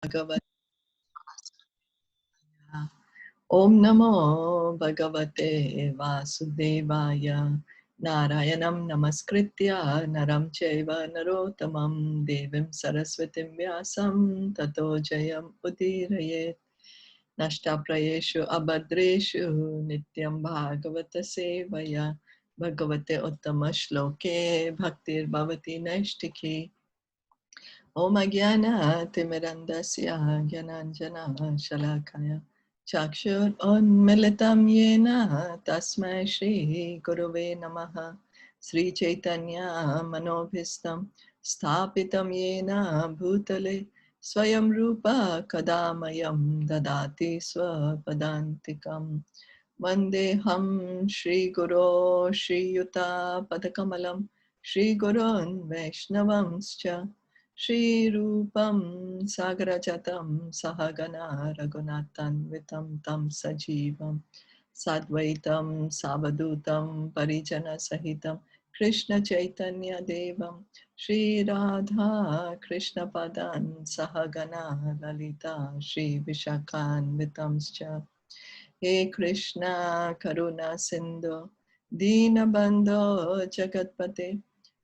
Bhagavad Om Namo Bhagavate Vasudevaya Narayanam Namaskritya Naram Chaiva Narotamam Devim Saraswatim Vyasam Tato Jayam Udirayet Nashtaprayeshu Abhadreshu Nityam Bhagavata Sevaya Bhagavate Uttama Shloke Bhaktir Bhavati Naishtiki Om Agyana Timirandasya Gyananjana Shalakaya Chakshur Unmilitam Yena Tasmai Shri Gurave Namaha Sri Caitanya Manobhistam Sthapitam Yena Bhutale Swayam Rupa Kadamayam Dadati Swapadantikam Vandeham Shri Guru Shri Yuta Padakamalam Shri Gurun Vaishnavamscha Shri Rupam Sagarajatam Sahagana Raghunathan Vitam Tam Sajivam Sadvaitam Savadutam Parijana Sahitam Krishna Chaitanya Devam Shri Radha Krishna Padan Sahagana Lalita Shri Vishakhan Vitamscha He Krishna Karuna Sindhu Dinabandho Jagatpate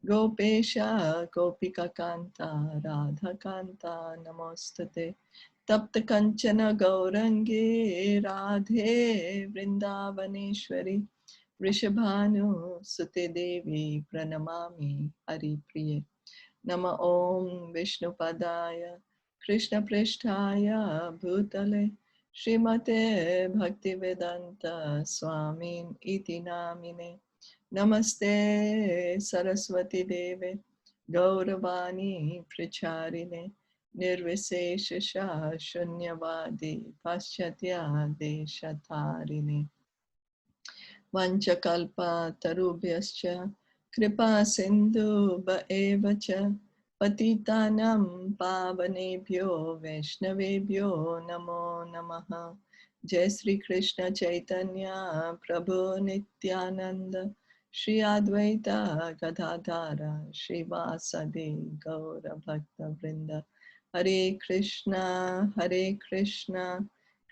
Gopesha Gopika Kanta Radha Kanta Namostate Tapta Kanchana Gaurangi Radhe Vrindavaneshwari Rishabhanu Sute Devi Pranamami Hari Priye Nama Om Vishnu Padaya Krishna Prishtaya Bhutale Srimate Bhaktivedanta Swamin Iti Namine Namaste Saraswati Deve Gauravani Pracharine Nirviseshasha Shunyavadi Paschatya Deshatarine Vanchakalpa Tarubhyascha Kripa Sindhu Bhaevacha Patitanam Pavanebhyo Vaishnavebhyo Namo Namaha Jai Sri Krishna Chaitanya Prabhu Nityananda Shri Advaita Gadadhara Shri Vasadi Gaura Bhakta Vrinda Hare Krishna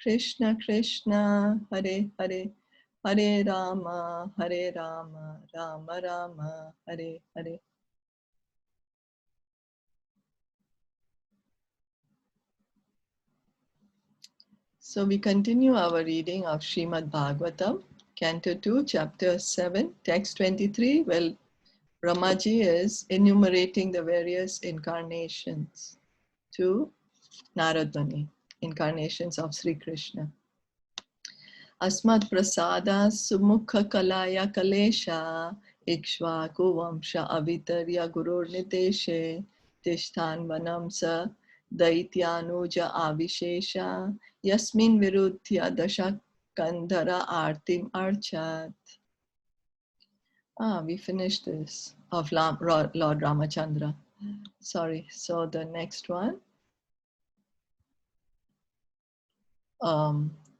Krishna Krishna Hare Hare Hare Rama, Rama Rama, Hare Hare. So we continue our reading of Srimad Bhagavatam, Canto 2, Chapter 7, Text 23. Well, Ramaji is enumerating the various incarnations to Naradmuni, incarnations of Sri Krishna. Asmad prasada sumukha kalaya kalesha ikshvaku vamsha avitarya gurur niteshe tishtan vanamsa daityanuja avishesha yasmin virudhya dasha kandhara artim archat. We finished this of Lord Ramachandra. Sorry, so the next one.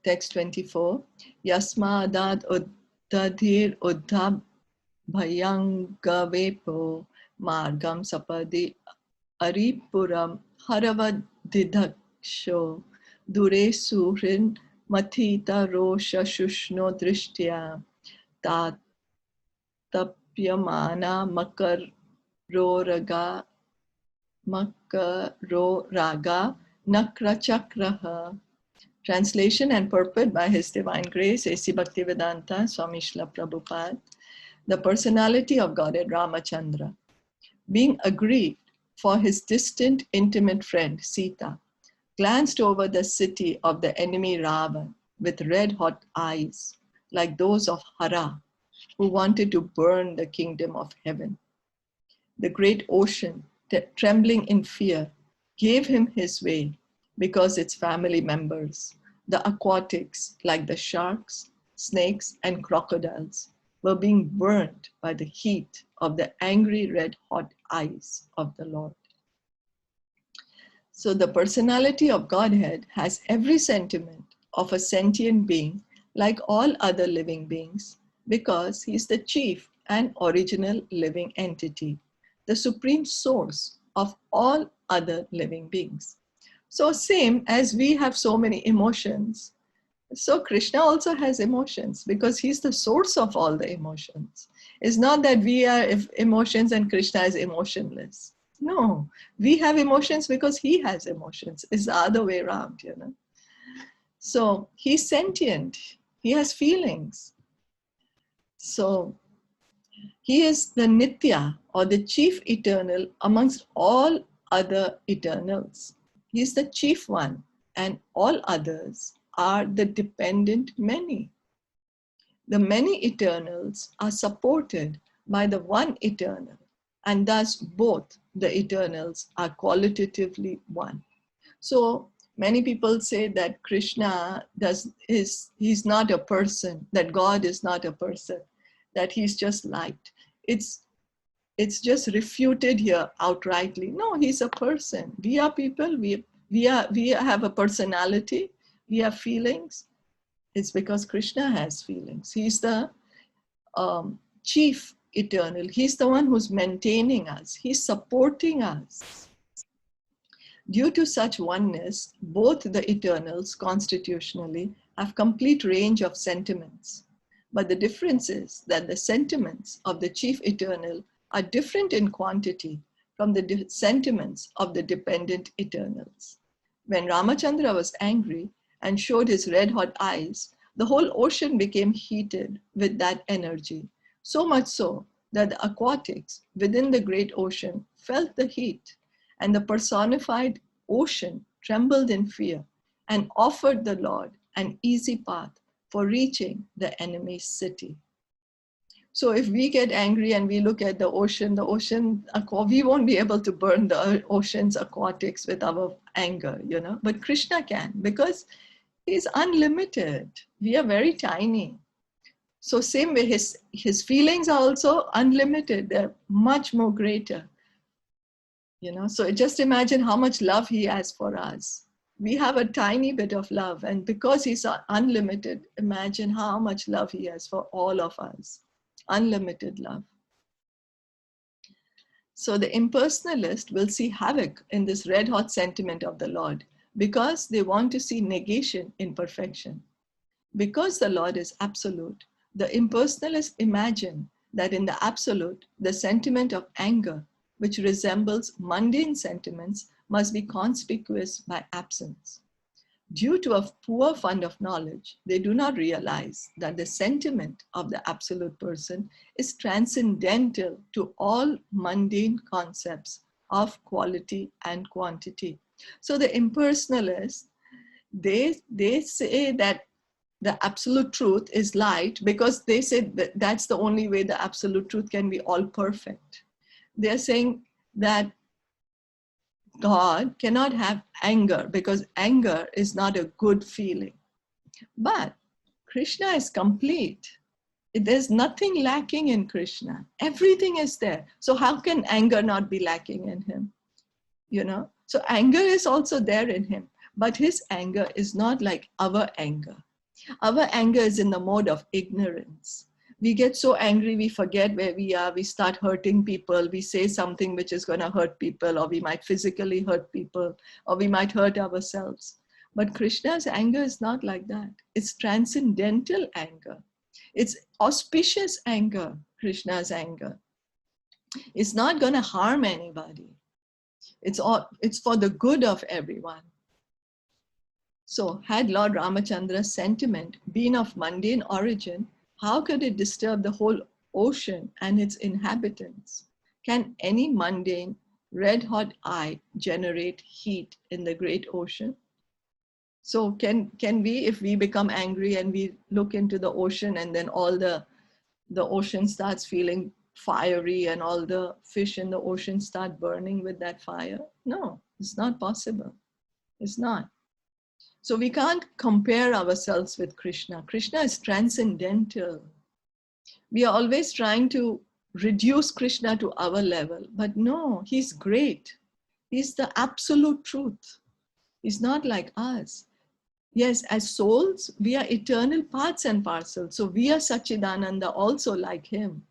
Text 24. Yasmadad uddadhir uddhab bhayangavepo margam sapadi aripuram haravadidhaksho dure suhrin mathita rosha shushno drishtya tatapyamana makaroraga nakrachakraha. Translation and purport by His Divine Grace, A.C. Bhaktivedanta Swami Srila Prabhupada. The personality of Godhead Ramachandra, being aggrieved for his distant intimate friend Sita, glanced over the city of the enemy Ravan with red-hot eyes like those of Hara, who wanted to burn the kingdom of heaven. The great ocean, trembling in fear, gave him his way because its family members, the aquatics like the sharks, snakes, and crocodiles, were being burnt by the heat of the angry red-hot eyes of the Lord. So the personality of Godhead has every sentiment of a sentient being like all other living beings because he is the chief and original living entity, the supreme source of all other living beings. So same as we have so many emotions, so Krishna also has emotions because he's the source of all the emotions. It's not that we are emotions and Krishna is emotionless. No, we have emotions because he has emotions. It's the other way around, you know. So he's sentient. He has feelings. So he is the Nitya, or the chief eternal amongst all other eternals. He is the chief one, and all others are the dependent many. The many eternals are supported by the one eternal, and thus both the eternals are qualitatively one. So many people say that Krishna he's not a person, that God is not a person, that he's just light. It's just refuted here outrightly. No, he's a person. We are people. We have a personality. We have feelings. It's because Krishna has feelings. He's the chief eternal. He's the one who's maintaining us. He's supporting us. Due to such oneness, both the eternals constitutionally have complete range of sentiments. But the difference is that the sentiments of the chief eternal are different in quantity from the sentiments of the dependent eternals. When Ramachandra was angry and showed his red-hot eyes, the whole ocean became heated with that energy, so much so that the aquatics within the great ocean felt the heat, and the personified ocean trembled in fear and offered the Lord an easy path for reaching the enemy's city. So if we get angry and we look at the ocean, we won't be able to burn the ocean's aquatics with our anger, you know, but Krishna can because he's unlimited. We are very tiny. So same way, his feelings are also unlimited. They're much more greater. You know, so just imagine how much love he has for us. We have a tiny bit of love, and because he's unlimited, imagine how much love he has for all of us. Unlimited love. So the impersonalist will see havoc in this red-hot sentiment of the Lord because they want to see negation in perfection. Because the Lord is absolute, the impersonalists imagine that in the absolute, the sentiment of anger, which resembles mundane sentiments, must be conspicuous by absence. Due to a poor fund of knowledge, they do not realize that the sentiment of the absolute person is transcendental to all mundane concepts of quality and quantity. So the impersonalists, they say that the absolute truth is light because they say that that's the only way the absolute truth can be all perfect. They're saying that God cannot have anger because anger is not a good feeling. But Krishna is complete. There's nothing lacking in Krishna. Everything is there. So how can anger not be lacking in him? You know? So anger is also there in him. But his anger is not like our anger. Our anger is in the mode of ignorance. We get so angry, we forget where we are, we start hurting people, we say something which is going to hurt people, or we might physically hurt people, or we might hurt ourselves. But Krishna's anger is not like that. It's transcendental anger. It's auspicious anger, Krishna's anger. It's not going to harm anybody. It's for the good of everyone. So had Lord Ramachandra's sentiment been of mundane origin, how could it disturb the whole ocean and its inhabitants? Can any mundane red-hot eye generate heat in the great ocean? So can we, if we become angry and we look into the ocean and then all the ocean starts feeling fiery and all the fish in the ocean start burning with that fire? No, it's not possible. It's not. So we can't compare ourselves with Krishna. Krishna is transcendental. We are always trying to reduce Krishna to our level, but no, he's great. He's the absolute truth. He's not like us. Yes, as souls, we are eternal parts and parcels. So we are Sachidananda also like him,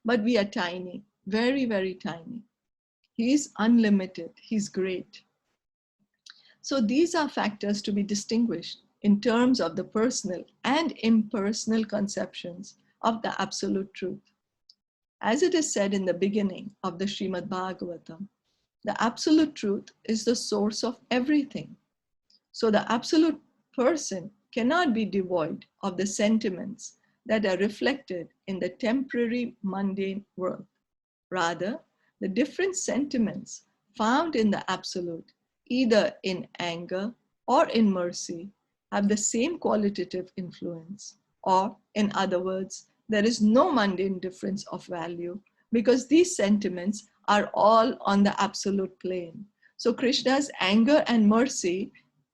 but we are tiny, very, very tiny. He's unlimited. He's great. So these are factors to be distinguished in terms of the personal and impersonal conceptions of the absolute truth. As it is said in the beginning of the Srimad Bhagavatam, the absolute truth is the source of everything. So the absolute person cannot be devoid of the sentiments that are reflected in the temporary mundane world. Rather, the different sentiments found in the absolute, either in anger or in mercy, have the same qualitative influence. Or, in other words, there is no mundane difference of value because these sentiments are all on the absolute plane. So Krishna's anger and mercy,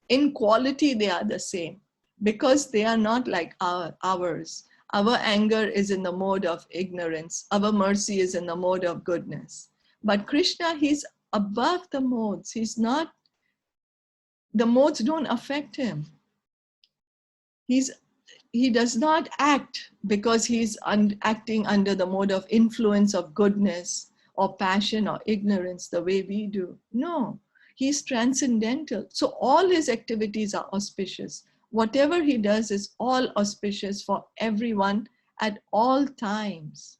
in quality, they are the same because they are not like ours. Our anger is in the mode of ignorance. Our mercy is in the mode of goodness. But Krishna, he's above the modes. He's not, the modes don't affect him. He does not act because he's acting under the mode of influence of goodness or passion or ignorance the way we do. No, he's transcendental. So all his activities are auspicious. Whatever he does is all auspicious for everyone at all times.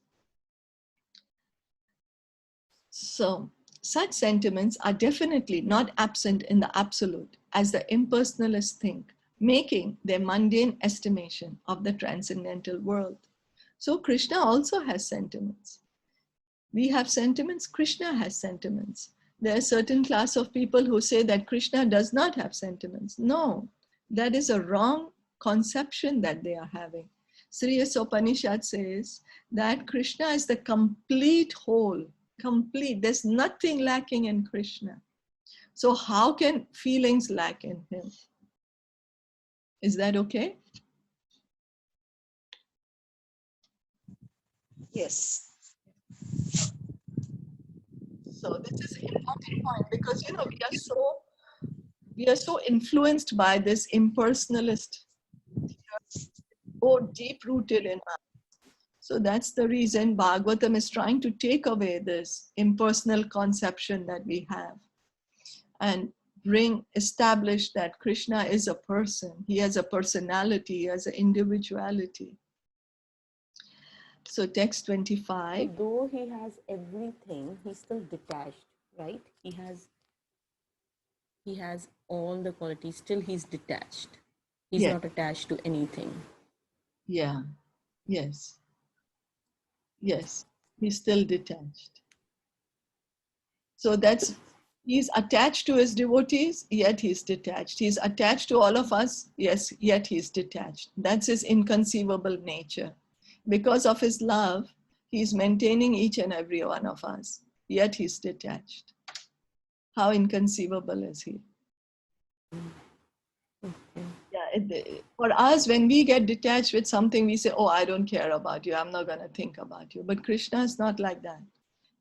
So such sentiments are definitely not absent in the absolute, as the impersonalists think, making their mundane estimation of the transcendental world. So Krishna also has sentiments. We have sentiments, Krishna has sentiments. There are a certain class of people who say that Krishna does not have sentiments. No, that is a wrong conception that they are having. Sri Isopanisad says that Krishna is the complete whole, complete. There's nothing lacking in Krishna. So how can feelings lack in him? Is that okay? Yes. So this is an important point because we are so influenced by this impersonalist, so deep rooted in us. So that's the reason Bhagavatam is trying to take away this impersonal conception that we have and establish that Krishna is a person. He has a personality, he has an individuality. So text 25. So though he has everything, he's still detached, right? He has all the qualities, still he's detached. He's Yes. not attached to anything. Yeah. Yes. Yes. He's still detached. So he's attached to his devotees, yet he's detached. He's attached to all of us, yes, yet he's detached. That's his inconceivable nature. Because of his love, he's maintaining each and every one of us, yet he's detached. How inconceivable is he? Yeah, for us, when we get detached with something, we say, oh, I don't care about you. I'm not going to think about you. But Krishna is not like that.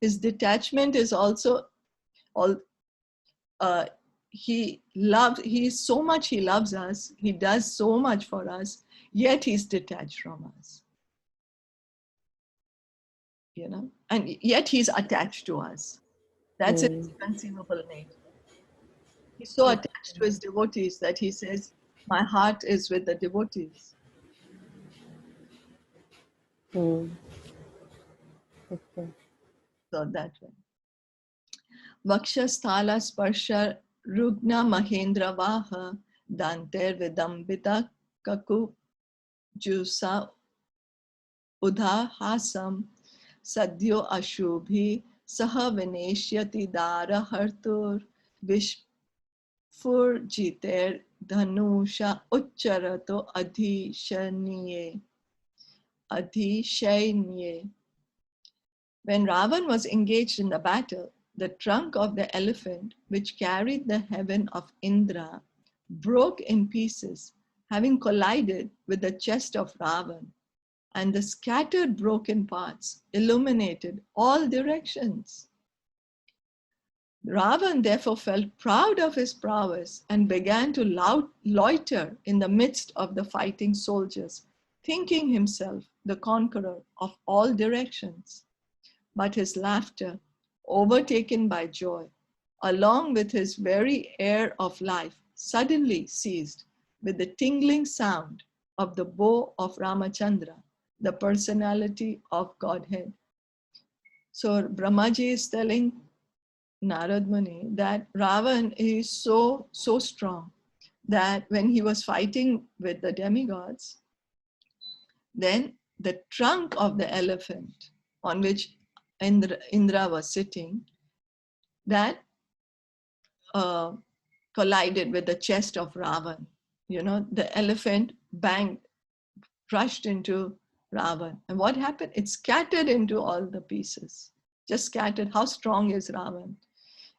His detachment is also he loves us, he does so much for us, yet he's detached from us, and yet he's attached to us. That's his inconceivable nature. He's so attached to his devotees that he says, my heart is with the devotees. Okay. So that way. Vakshasthala sparsha rugna mahendra vaha danter vidambita kaku jusa udhahasam sadhyo ashubhi saha vineshyati dara hartur vishfurjiter dhanusha uchcharato adhishanye. When Ravan was engaged in the battle, the trunk of the elephant, which carried the heaven of Indra, broke in pieces, having collided with the chest of Ravan, and the scattered broken parts illuminated all directions. Ravan therefore felt proud of his prowess and began to loiter in the midst of the fighting soldiers, thinking himself the conqueror of all directions. But his laughter, overtaken by joy, along with his very air of life, suddenly ceased with the tingling sound of the bow of Ramachandra, the personality of Godhead. So Brahmaji is telling Narad Muni that Ravan is so strong that when he was fighting with the demigods, then the trunk of the elephant on which Indra was sitting, that collided with the chest of Ravan. You know, the elephant banged, rushed into Ravan. And what happened? It scattered into all the pieces, just scattered. How strong is Ravan?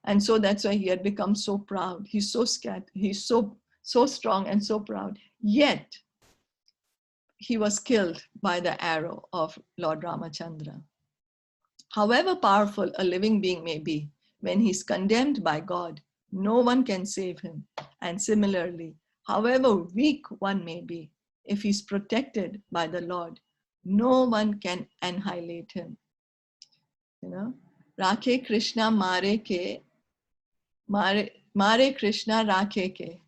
And so that's why he had become so proud. He's so scattered, he's so strong and so proud. Yet, he was killed by the arrow of Lord Ramachandra. However powerful a living being may be, when he's condemned by God, no one can save him. And similarly, however weak one may be, if he's protected by the Lord, no one can annihilate him. You know, Rakhe Krishna mare ke, mare Krishna rakhe ke.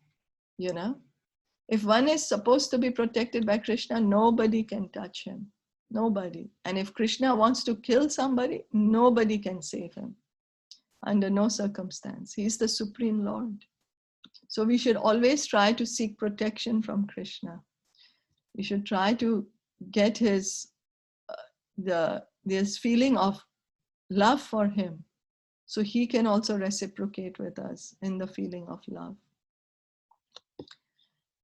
You know, if one is supposed to be protected by Krishna, nobody can touch him. Nobody. And if Krishna wants to kill somebody, nobody can save him under no circumstance. He's the Supreme Lord. So we should always try to seek protection from Krishna. We should try to get his this feeling of love for him, so he can also reciprocate with us in the feeling of love.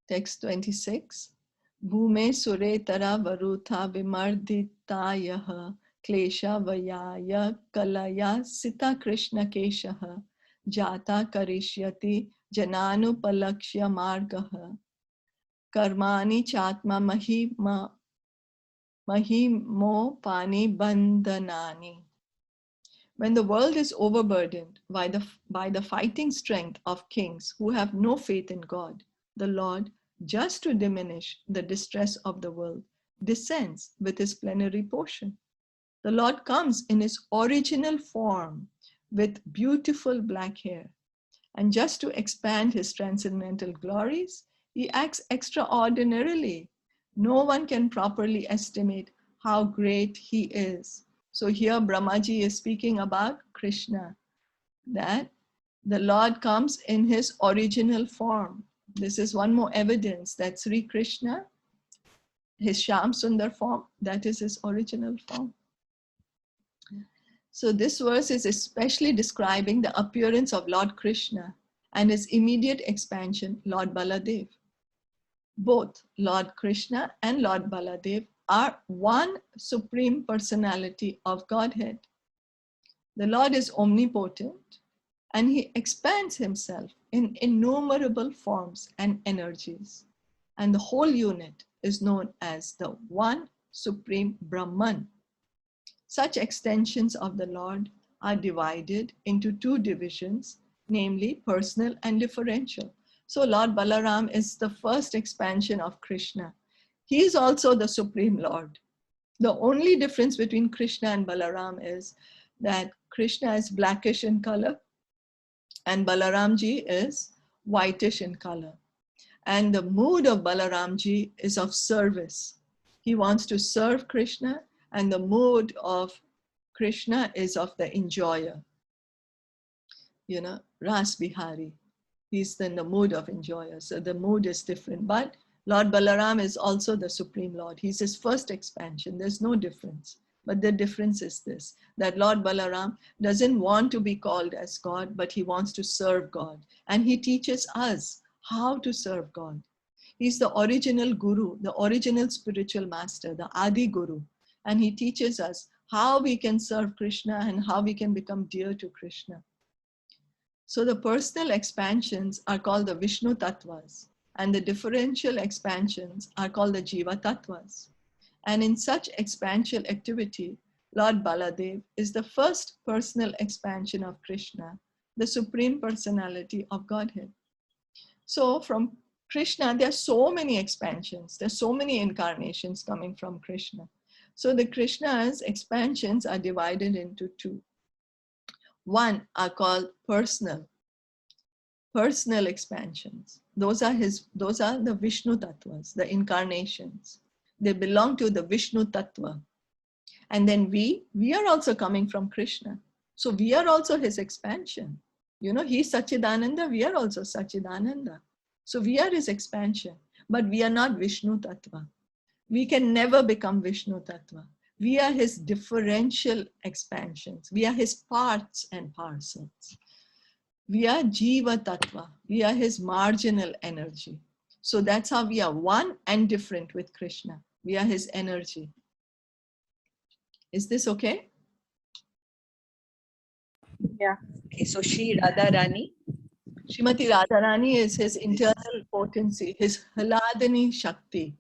Text 26. Bhume sure tara varutha vimarditayaha klesha vayaya kalaya sita krishna keshaha jata karishyati jananupalakshya margaha karmani chatma mahimo pani bandhanani. When the world is overburdened by the fighting strength of kings who have no faith in God, the Lord, just to diminish the distress of the world, descends with his plenary portion. The Lord comes in his original form with beautiful black hair. And just to expand his transcendental glories, he acts extraordinarily. No one can properly estimate how great he is. So here Brahmaji is speaking about Krishna, that the Lord comes in his original form. This is one more evidence that Sri Krishna, his Shyam Sundar form, that is his original form. So this verse is especially describing the appearance of Lord Krishna and his immediate expansion, Lord Baladev. Both Lord Krishna and Lord Baladev are one supreme personality of Godhead. The Lord is omnipotent and he expands himself in innumerable forms and energies. And the whole unit is known as the one supreme Brahman. Such extensions of the Lord are divided into two divisions, namely personal and differential. So Lord Balaram is the first expansion of Krishna. He is also the Supreme Lord. The only difference between Krishna and Balaram is that Krishna is blackish in color and Balaramji is whitish in color. And the mood of Balaramji is of service. He wants to serve Krishna, and the mood of Krishna is of the enjoyer. You know, Ras Bihari. He's in the mood of enjoyer. So the mood is different. But Lord Balaram is also the Supreme Lord. He's his first expansion. There's no difference. But the difference is this, that Lord Balaram doesn't want to be called as God, but he wants to serve God. And he teaches us how to serve God. He's the original Guru, the original spiritual master, the Adi Guru. And he teaches us how we can serve Krishna and how we can become dear to Krishna. So the personal expansions are called the Vishnu Tattvas, and the differential expansions are called the Jiva Tattvas. And in such expansion activity, Lord Baladev is the first personal expansion of Krishna, the Supreme Personality of Godhead. So from Krishna, there are so many expansions. There's so many incarnations coming from Krishna. So the Krishna's expansions are divided into two. One are called personal expansions. Those are the Vishnu Tattvas, the incarnations. They belong to the Vishnu Tattva. And then we are also coming from Krishna. So we are also his expansion. You know, he's Sachidananda, we are also Sachidananda. So we are his expansion, but we are not Vishnu Tattva. We can never become Vishnu Tattva. We are his differential expansions. We are his parts and parcels. We are Jiva Tattva. We are his marginal energy. So that's how we are one and different with Krishna. We are his energy. Is this okay? Yeah. Okay, so Shri Radharani. Srimati Radharani is his internal potency, his Haladani Shakti,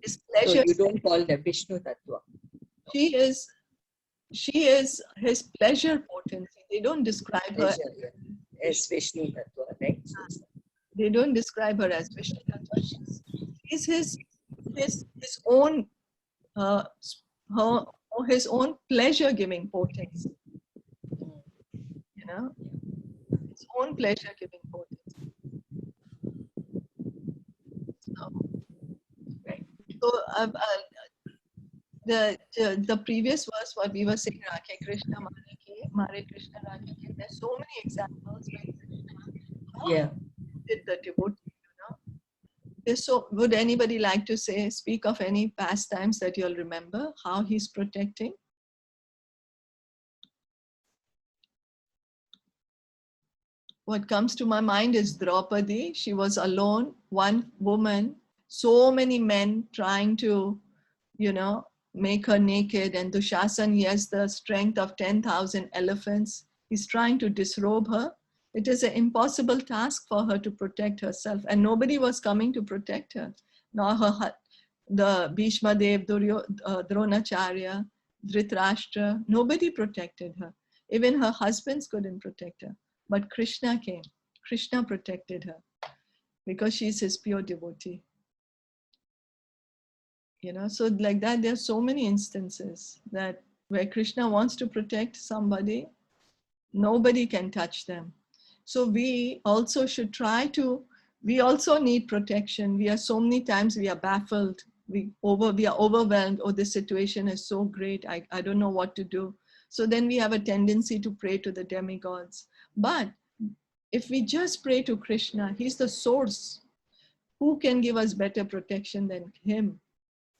his pleasure. So you don't call the Vishnu Tattva. She is his pleasure potency. They don't describe her as Vishnu Tattva, right? They don't describe her as Vishnu Tattva. She's his own his own pleasure-giving potency. You know, his own pleasure-giving potency. Right. So the previous verse, what we were saying, Rakhe Krishna Mare Krishna Rakhe. There's so many examples where Krishna did the devotee. So would anybody like to speak of any pastimes that you'll remember, how he's protecting? What comes to my mind is Draupadi. She was alone, one woman, so many men trying to, make her naked, and Dushasan, he has the strength of 10,000 elephants. He's trying to disrobe her. It is an impossible task for her to protect herself, and nobody was coming to protect her. Nor the Bhishma Dev, Dronacharya, Dhritarashtra, nobody protected her. Even her husbands couldn't protect her. But Krishna came. Krishna protected her because she's his pure devotee. So like that, there are so many instances that where Krishna wants to protect somebody, nobody can touch them. So we also should we also need protection. We are so many times we are baffled. We are overwhelmed. Oh, this situation is so great. I don't know what to do. So then we have a tendency to pray to the demigods. But if we just pray to Krishna, he's the source. Who can give us better protection than him?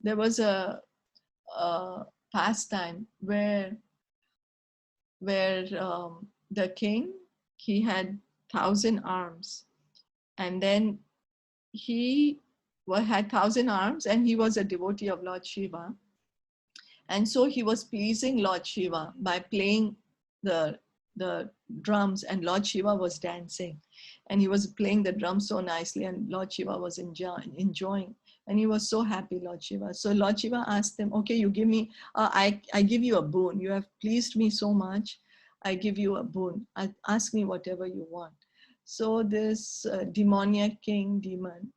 There was a pastime where the king, he had 1,000 arms, and then he had 1,000 arms, and he was a devotee of Lord Shiva, and so he was pleasing Lord Shiva by playing the drums, and Lord Shiva was dancing, and he was playing the drums so nicely, and Lord Shiva was enjoying, and he was so happy, Lord Shiva. So Lord Shiva asked him, okay, you give me, I give you a boon. You have pleased me so much. I give you a boon. Ask me whatever you want. So this demoniac demon,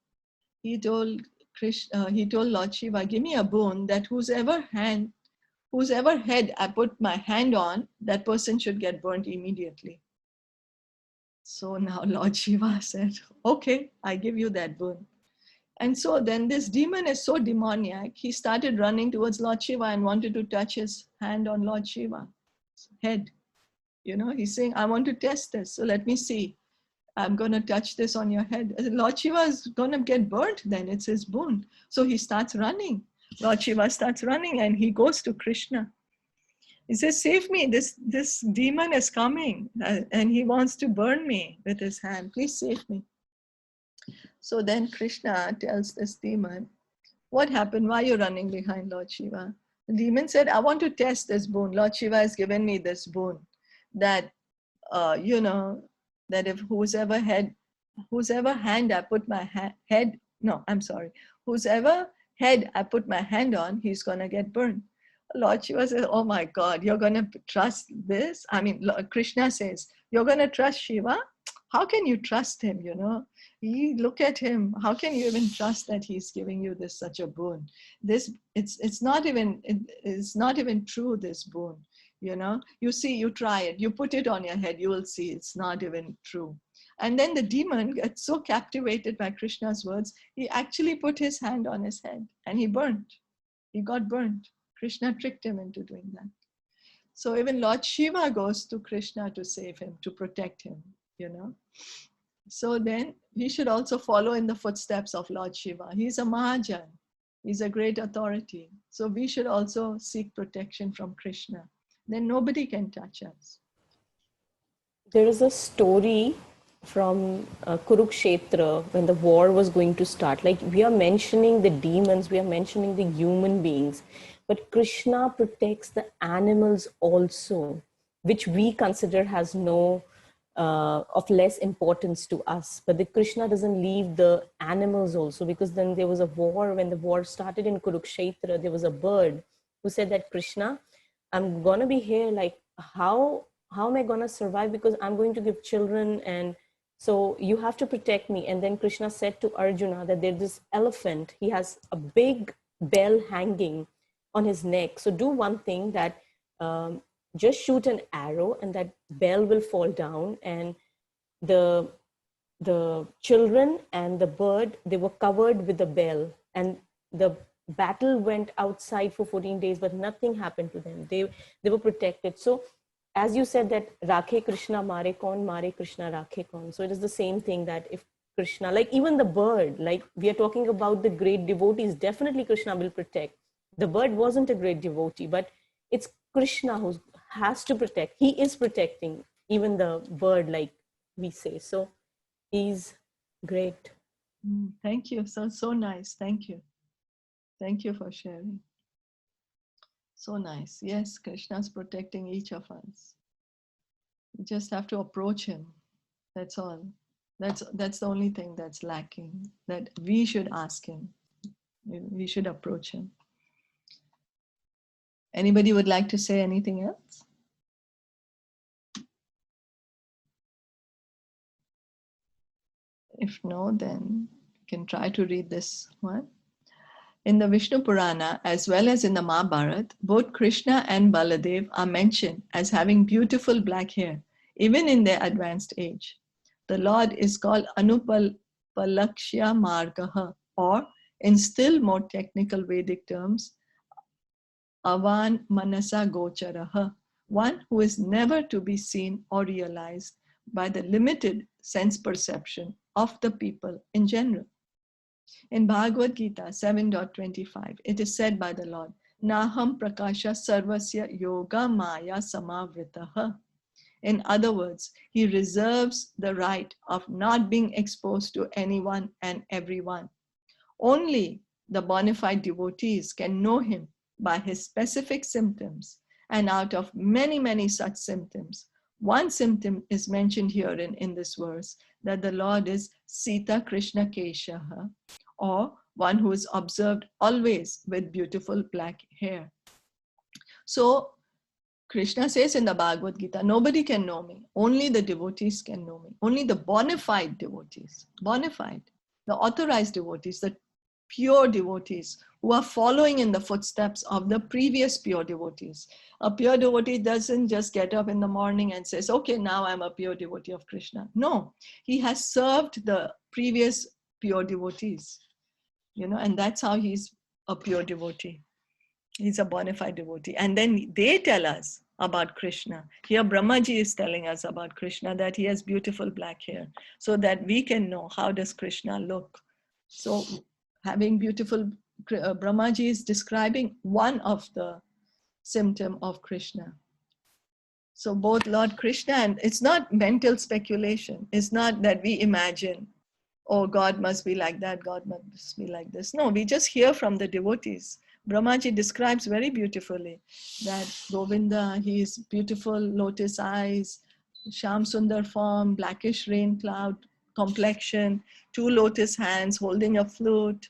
he told Lord Shiva, give me a boon that whosever head I put my hand on, that person should get burnt immediately. So now Lord Shiva said, okay, I give you that boon. And so then this demon is so demoniac, he started running towards Lord Shiva and wanted to touch his hand on Lord Shiva's head. He's saying, I want to test this, so let me see. I'm going to touch this on your head. Lord Shiva is going to get burnt then, it's his boon. So he starts running. Lord Shiva starts running and he goes to Krishna. He says, save me, this demon is coming and he wants to burn me with his hand. Please save me. So then Krishna tells this demon, what happened? Why are you running behind Lord Shiva? The demon said, I want to test this boon. Lord Shiva has given me this boon that, that if whosever hand I put my whosever head I put my hand on, he's going to get burned. Lord Shiva says, oh my God, you're going to trust this? Krishna says, you're going to trust Shiva? How can you trust him, You look at him. How can you even trust that he's giving you such a boon? It's not even true, this boon. You know, you see, you try it, you put it on your head, you will see it's not even true. And then the demon gets so captivated by Krishna's words, he actually put his hand on his head and he burnt. He got burnt. Krishna tricked him into doing that. So even Lord Shiva goes to Krishna to save him, to protect him, you know. So then we should also follow in the footsteps of Lord Shiva. He's a Mahajan. He's a great authority. So we should also seek protection from Krishna. Then nobody can touch us. There is a story from Kurukshetra when the war was going to start. Like, we are mentioning the demons, we are mentioning the human beings, but Krishna protects the animals also, which we consider has no of less importance to us. But the Krishna doesn't leave the animals also, because then there was a war. When the war started in Kurukshetra, there was a bird who said that, Krishna, I'm gonna be here, like, how am I gonna survive, because I'm going to give children, and so you have to protect me. And then Krishna said to Arjuna that there's this elephant, he has a big bell hanging on his neck. So do one thing, that just shoot an arrow and that bell will fall down, and the children and the bird, they were covered with the bell, and the battle went outside for 14 days, but nothing happened to them. They were protected. So as you said that Rakhe Krishna mare Krishna rakhe kaun. So it is the same thing, that if Krishna, like even the bird, like we are talking about the great devotees, definitely Krishna will protect. The bird wasn't a great devotee, but it's Krishna who has to protect. He is protecting even the bird, like we say. So he's great. Thank you. So nice. Thank you. Thank you for sharing. So nice. Yes, Krishna's protecting each of us. We just have to approach him. That's all. That's the only thing that's lacking, that we should ask him. We should approach him. Anybody would like to say anything else? If no, then you can try to read this one. In the Vishnu Purana, as well as in the Mahabharata, both Krishna and Baladev are mentioned as having beautiful black hair, even in their advanced age. The Lord is called Anupalakshya Margaha, or in still more technical Vedic terms, Avan Manasa Gocharaha, one who is never to be seen or realized by the limited sense perception of the people in general. In Bhagavad Gita 7.25, it is said by the Lord, Naham Prakasha Sarvasya Yoga Maya Samavritaha. In other words, he reserves the right of not being exposed to anyone and everyone. Only the bona fide devotees can know him by his specific symptoms, and out of many, many such symptoms, one symptom is mentioned here in this verse, that the Lord is Sita Krishna Keshaha, or one who is observed always with beautiful black hair. So Krishna says in the Bhagavad Gita, nobody can know me, only the devotees can know me, only the bona fide devotees, bona fide, the authorized devotees, the pure devotees who are following in the footsteps of the previous pure devotees. A pure devotee doesn't just get up in the morning and says, okay, now I'm a pure devotee of Krishna. No, he has served the previous pure devotees, you know, and that's how he's a pure devotee. He's a bona fide devotee. And then they tell us about Krishna. Here Brahmaji is telling us about Krishna, that he has beautiful black hair, so that we can know how does Krishna look. So having beautiful, Brahmaji is describing one of the symptom of Krishna. So both Lord Krishna, and it's not mental speculation. It's not that we imagine, oh, God must be like that, God must be like this. No, we just hear from the devotees. Brahmaji describes very beautifully that Govinda, his beautiful lotus eyes, Shyam Sundar form, blackish rain cloud complexion, 2 lotus hands holding a flute,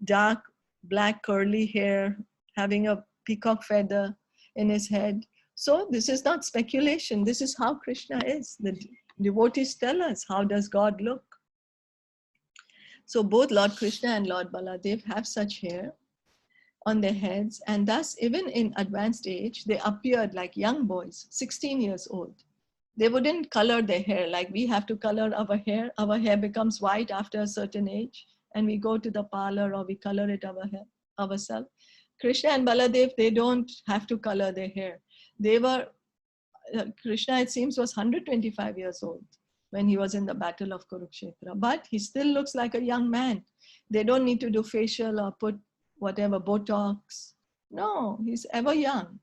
dark black curly hair, having a peacock feather in his head. So this is not speculation. This is how Krishna is. The devotees tell us, how does God look? So both Lord Krishna and Lord Baladev have such hair. on their heads, and thus even in advanced age, they appeared like young boys, 16 years old. They wouldn't color their hair like we have to color our hair. Our hair becomes white after a certain age, and we go to the parlor or we color it ourselves. Krishna and Baladev, they don't have to color their hair. They were, Krishna, it seems, was 125 years old when he was in the battle of Kurukshetra, but he still looks like a young man. They don't need to do facial or put whatever Botox. No, he's ever young.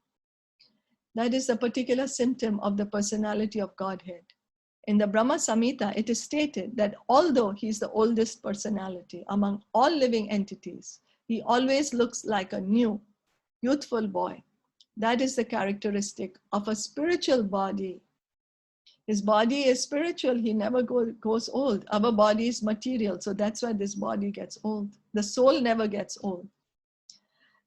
That is a particular symptom of the personality of Godhead. In the Brahma Samhita, it is stated that although he's the oldest personality among all living entities, he always looks like a new, youthful boy. That is the characteristic of a spiritual body. His body is spiritual. He never goes old. Our body is material. So that's why this body gets old. The soul never gets old.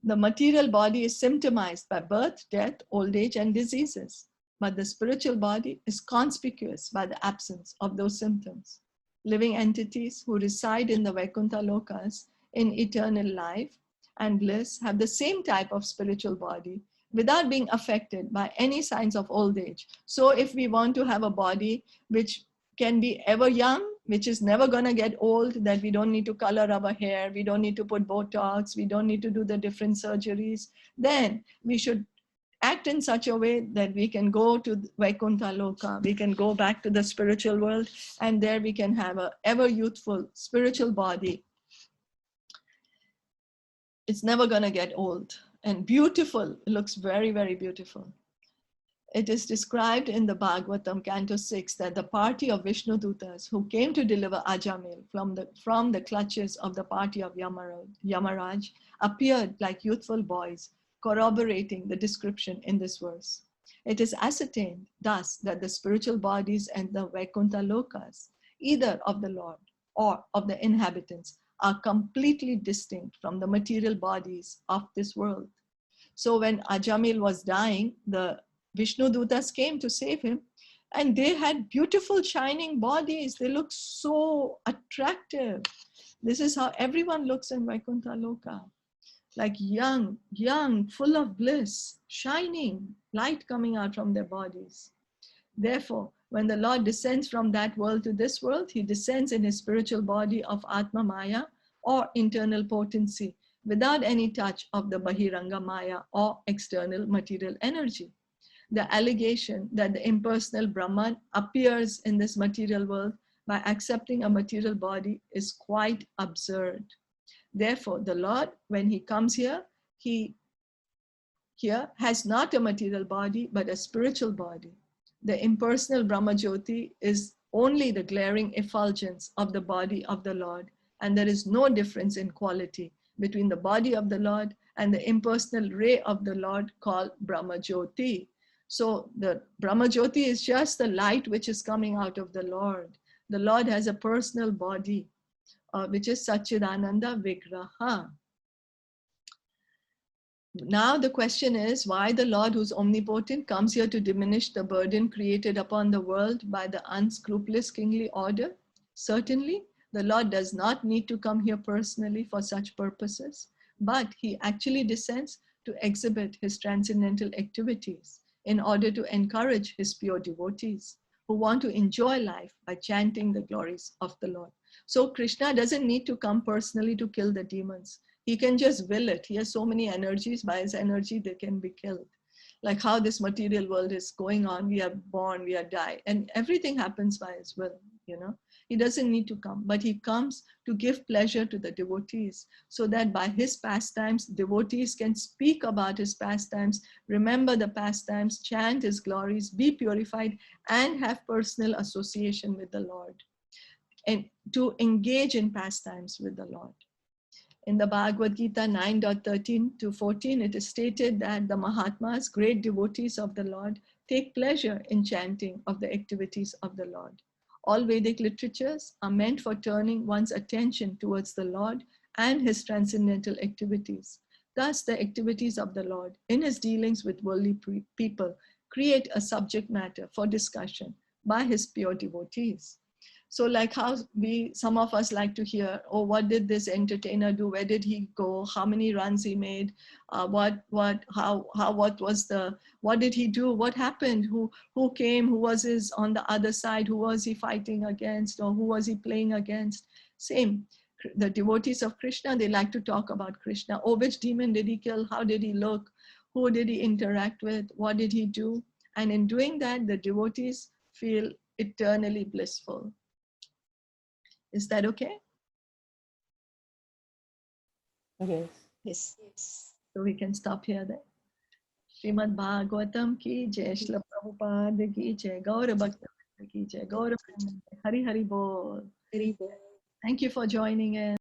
The material body is symptomized by birth, death, old age, and diseases. But the spiritual body is conspicuous by the absence of those symptoms. Living entities who reside in the Vaikuntha Lokas in eternal life and bliss have the same type of spiritual body without being affected by any signs of old age. So if we want to have a body which can be ever young, which is never going to get old, that we don't need to color our hair, we don't need to put Botox, we don't need to do the different surgeries, then we should act in such a way that we can go to Vaikuntha Loka, we can go back to the spiritual world, and there we can have a ever youthful spiritual body. It's never going to get old. And beautiful, it looks very, very beautiful. It is described in the Bhagavatam Canto 6 that the party of Vishnu Dutas who came to deliver Ajamil from the clutches of the party of Yamaraj appeared like youthful boys, corroborating the description in this verse. It is ascertained thus that the spiritual bodies and the Vaikuntha Lokas, either of the Lord or of the inhabitants, are completely distinct from the material bodies of this world. So when Ajamil was dying, the Vishnu Dutas came to save him, and they had beautiful shining bodies. They looked so attractive. This is how everyone looks in Vaikuntha Loka. Like young, full of bliss, shining, light coming out from their bodies. Therefore, when the Lord descends from that world to this world, he descends in his spiritual body of Atma Maya or internal potency, without any touch of the Bahiranga Maya or external material energy. The allegation that the impersonal Brahman appears in this material world by accepting a material body is quite absurd. Therefore, the Lord, when he comes here, he has not a material body, but a spiritual body. The impersonal Brahma Jyoti is only the glaring effulgence of the body of the Lord, and there is no difference in quality between the body of the Lord and the impersonal ray of the Lord called Brahma Jyoti. So the Brahma Jyoti is just the light which is coming out of the Lord. The Lord has a personal body, which is Satchidananda Vigraha. Now the question is why the Lord, who's omnipotent, comes here to diminish the burden created upon the world by the unscrupulous kingly order? Certainly, the Lord does not need to come here personally for such purposes, but he actually descends to exhibit his transcendental activities in order to encourage his pure devotees who want to enjoy life by chanting the glories of the Lord. So Krishna doesn't need to come personally to kill the demons. He can just will it. He has so many energies. By his energy, they can be killed. Like how this material world is going on. We are born, we are die. And everything happens by his will, you know. He doesn't need to come, but he comes to give pleasure to the devotees so that by his pastimes, devotees can speak about his pastimes, remember the pastimes, chant his glories, be purified, and have personal association with the Lord, and to engage in pastimes with the Lord. In the Bhagavad Gita 9.13 to 14, it is stated that the Mahatmas, great devotees of the Lord, take pleasure in chanting of the activities of the Lord. All Vedic literatures are meant for turning one's attention towards the Lord and his transcendental activities. Thus, the activities of the Lord in his dealings with worldly people create a subject matter for discussion by his pure devotees. So like how some of us like to hear, oh, what did this entertainer do? Where did he go? How many runs he made? What did he do? What happened? Who came? Who was his on the other side? Who was he fighting against? Or who was he playing against? Same. The devotees of Krishna, they like to talk about Krishna. Oh, which demon did he kill? How did he look? Who did he interact with? What did he do? And in doing that, the devotees feel eternally blissful. Is that okay? Yes. Yes. Yes. So we can stop here then. Srimad Bhagavatam ki jai, Shilpa Prabhupada ki jai, Gaura Bhakta ki jai, Gaura Hari Hari Bol. Very good. Thank you for joining in.